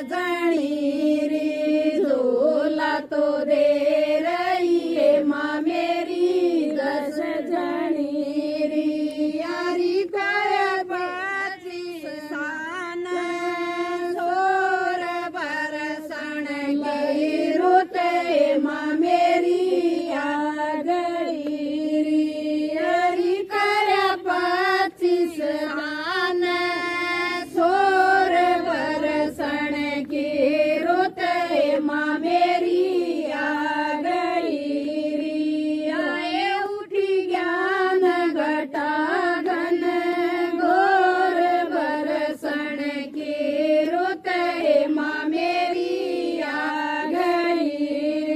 जणी री झोला तो दे रही है माँ मेरी 10 जणी री यारी कर पाची सान सोर बरसण की रुत माँ मेरी आ गई री यारी कर पाची सान सोर बरसण की रुत माँ मेरी आ गई री आए उठी ज्ञान घटा घन घोर बरसण की रुत माँ मेरी आ गई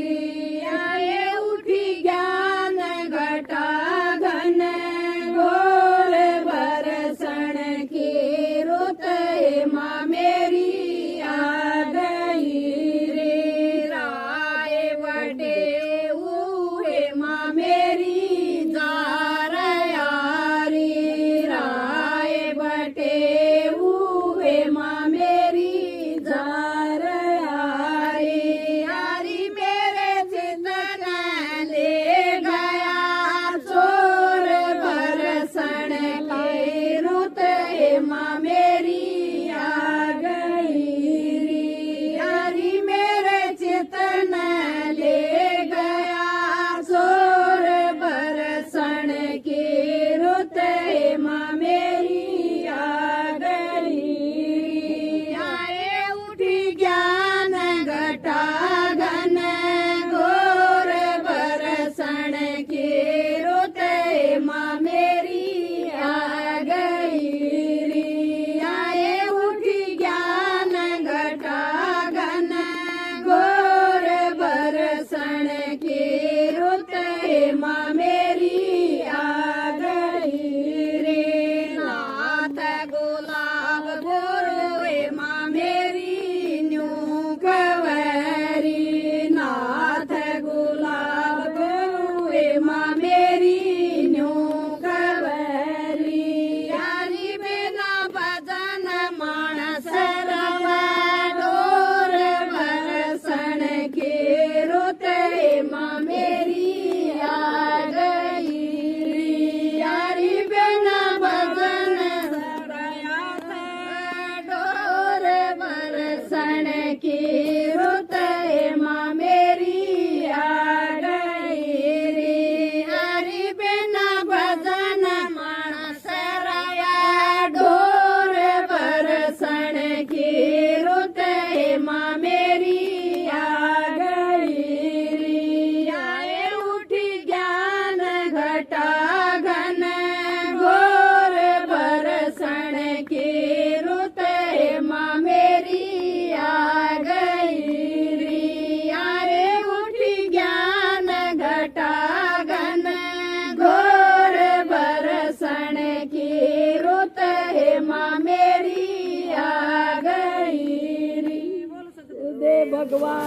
री आए उठी ज्ञान घटा घन घोर बरसण की रुत माँ मेरी आ गई रे राय वटे उहे माँ मेरी जार यारी राय वटे उहे माँ मेरी जार यारी यारी मेरे चितन ले गया चोर बरसण की रुत माँ मेरी आ गई री यारी मेरे चितन ले गया चोर बरसण की रुत माँ मेरी आ गई री आए उठी ज्ञान घटा घन घोर बरसण की रुत माँ मेरी आ गई री आए उठी ज्ञान घटा घन घोर बरसण की रुत माँ मेरी आ गई रे नाथ गुलाब गुरु माँ मेरी न्यू कवरी नाथ गुलाब गुरु माँ मेरी न्यू कवरी यारी बिना भजन मानस रवा डोर बरसण की रुत माँ मेरी आ गई री यारी बिना भजन सरयात डोर बरसण की रुत माँ मेरी आ गई री यारी बिना भजन मानस रया डोर बरसण की रुत माँ मेरी आ गई री आए उठी ज्ञान घटा घन घोर बरसण की रुत माँ मेरी आ गई री आए उठी ज्ञान घटा घन घोर बरसण की रुत माँ मेरी आ गई री दे भगवान।